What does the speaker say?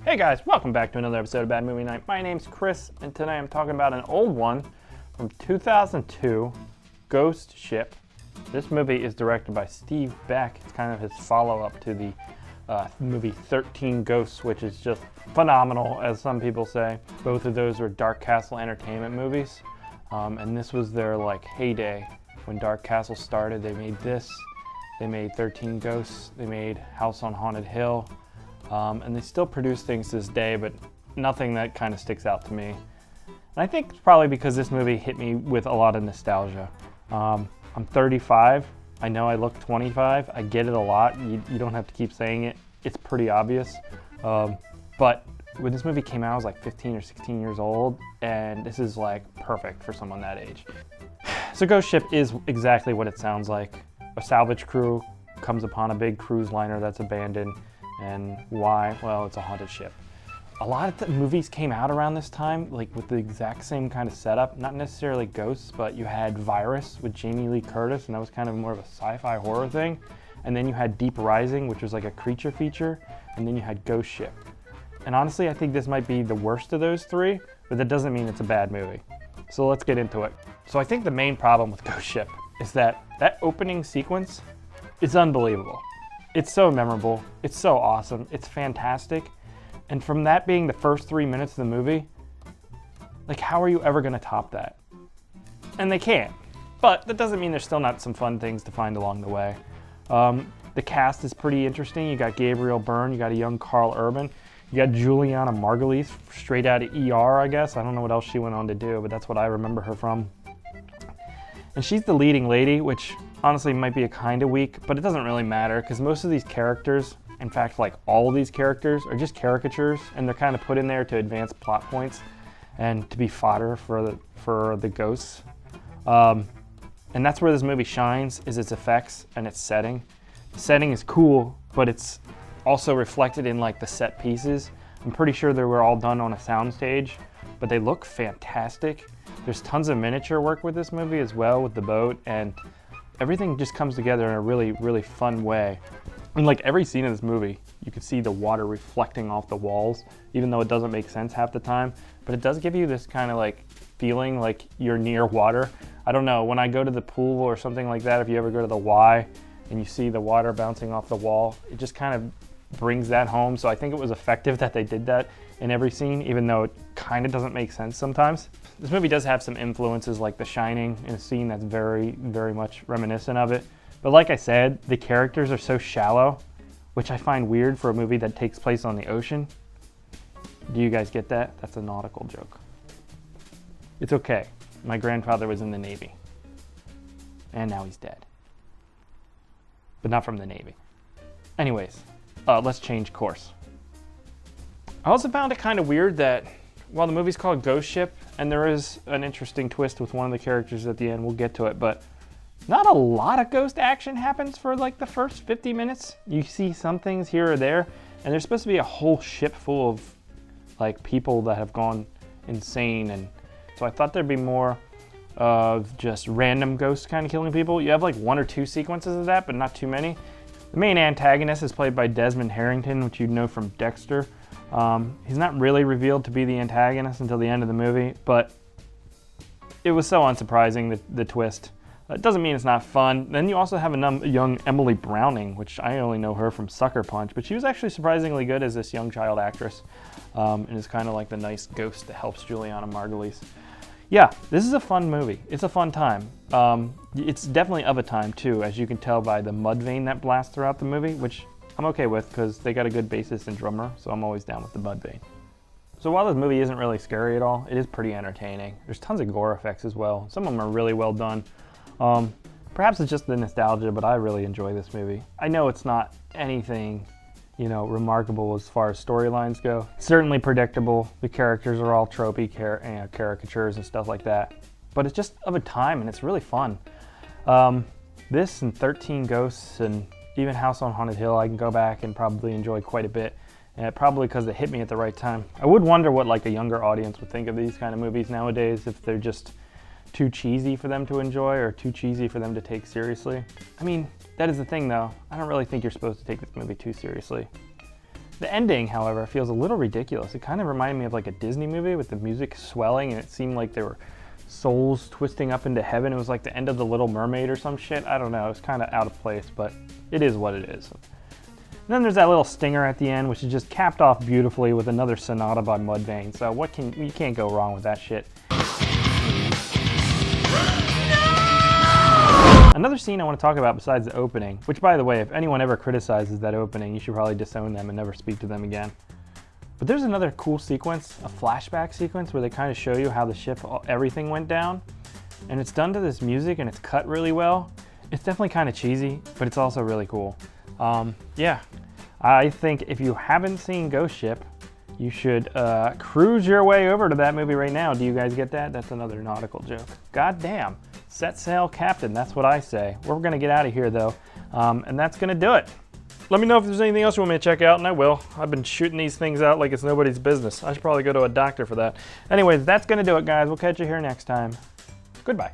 Hey guys, welcome back to another episode of Bad Movie Night. My name's Chris, and today I'm talking about an old one from 2002, Ghost Ship. This movie is directed by Steve Beck. It's kind of his follow-up to the movie 13 Ghosts, which is just phenomenal, as some people say. Both of those were Dark Castle Entertainment movies, and this was their heyday. When Dark Castle started, they made this, they made 13 Ghosts, they made House on Haunted Hill, and they still produce things to this day, but nothing that kind of sticks out to me. And I think it's probably because this movie hit me with a lot of nostalgia. I'm 35. I know I look 25. I get it a lot. You don't have to keep saying it. It's pretty obvious. But when this movie came out, I was like 15 or 16 years old, and this is perfect for someone that age. So Ghost Ship is exactly what it sounds like. A salvage crew comes upon a big cruise liner that's abandoned, and why? Well, it's a haunted ship. A lot of the movies came out around this time, with the exact same kind of setup. Not necessarily ghosts, but you had Virus with Jamie Lee Curtis, and that was kind of more of a sci-fi horror thing. And then you had Deep Rising, which was like a creature feature, and then you had Ghost Ship. And honestly, I think this might be the worst of those three, but that doesn't mean it's a bad movie. So let's get into it. So I think the main problem with Ghost Ship is that opening sequence is unbelievable. It's so memorable, it's so awesome, it's fantastic. And from that being the first 3 minutes of the movie, how are you ever gonna top that? And they can't. But that doesn't mean there's still not some fun things to find along the way. The cast is pretty interesting. You got Gabriel Byrne, you got a young Carl Urban, you got Juliana Margulies, straight out of ER, I guess. I don't know what else she went on to do, but that's what I remember her from. And she's the leading lady, which honestly might be a kind of weak, but it doesn't really matter because most of these characters, in fact, all of these characters are just caricatures, and they're kind of put in there to advance plot points and to be fodder for the ghosts. And that's where this movie shines, is its effects and its setting. The setting is cool, but it's also reflected in the set pieces. I'm pretty sure they were all done on a soundstage, but they look fantastic. There's tons of miniature work with this movie as well, with the boat, and everything just comes together in a really, really fun way. In every scene in this movie, you can see the water reflecting off the walls, even though it doesn't make sense half the time. But it does give you this kind of feeling like you're near water. I don't know, when I go to the pool or something like that, if you ever go to the Y and you see the water bouncing off the wall, it just kind of brings that home. So I think it was effective that they did that in every scene, even though it kind of doesn't make sense sometimes. This movie does have some influences like The Shining, in a scene that's very, very much reminiscent of it. But like I said, the characters are so shallow, which I find weird for a movie that takes place on the ocean. Do you guys get that? That's a nautical joke. It's okay. My grandfather was in the Navy. And now he's dead. But not from the Navy. Anyways, let's change course. I also found it kind of weird that while the movie's called Ghost Ship, and there is an interesting twist with one of the characters at the end, we'll get to it, but not a lot of ghost action happens for the first 50 minutes. You see some things here or there, and there's supposed to be a whole ship full of people that have gone insane, and so I thought there'd be more of just random ghosts kind of killing people. You have one or two sequences of that, but not too many. The main antagonist is played by Desmond Harrington, which you'd know from Dexter. He's not really revealed to be the antagonist until the end of the movie, but it was so unsurprising, the twist. It doesn't mean it's not fun. Then you also have a young Emily Browning, which I only know her from Sucker Punch, but she was actually surprisingly good as this young child actress, and is kind of the nice ghost that helps Juliana Margulies. Yeah, this is a fun movie. It's a fun time. It's definitely of a time too, as you can tell by the mud vein that blasts throughout the movie, which I'm okay with because they got a good bassist and drummer, so I'm always down with the mud vein. So while this movie isn't really scary at all, it is pretty entertaining. There's tons of gore effects as well. Some of them are really well done. Perhaps it's just the nostalgia, but I really enjoy this movie. I know it's not anything, remarkable as far as storylines go. It's certainly predictable. The characters are all tropey caricatures and stuff like that. But it's just of a time, and it's really fun. This and 13 Ghosts and even House on Haunted Hill, I can go back and probably enjoy quite a bit. And probably because they hit me at the right time. I would wonder what a younger audience would think of these kind of movies nowadays, if they're just too cheesy for them to enjoy or too cheesy for them to take seriously. I mean, that is the thing though. I don't really think you're supposed to take this movie too seriously. The ending, however, feels a little ridiculous. It kind of reminded me of like a Disney movie with the music swelling and it seemed like there were souls twisting up into heaven. It was like the end of The Little Mermaid or some shit. I don't know. It's kind of out of place, but it is what it is. And then there's that little stinger at the end, which is just capped off beautifully with another sonata by Mudvayne. So you can't go wrong with that shit. Another scene I want to talk about besides the opening, which by the way, if anyone ever criticizes that opening, you should probably disown them and never speak to them again. But there's another cool sequence, a flashback sequence, where they kind of show you how the ship, everything went down. And it's done to this music and it's cut really well. It's definitely kind of cheesy, but it's also really cool. Yeah, I think if you haven't seen Ghost Ship, you should cruise your way over to that movie right now. Do you guys get that? That's another nautical joke. God damn. Set sail, Captain. That's what I say. We're going to get out of here, though, and that's going to do it. Let me know if there's anything else you want me to check out, and I will. I've been shooting these things out like it's nobody's business. I should probably go to a doctor for that. Anyways, that's going to do it, guys. We'll catch you here next time. Goodbye.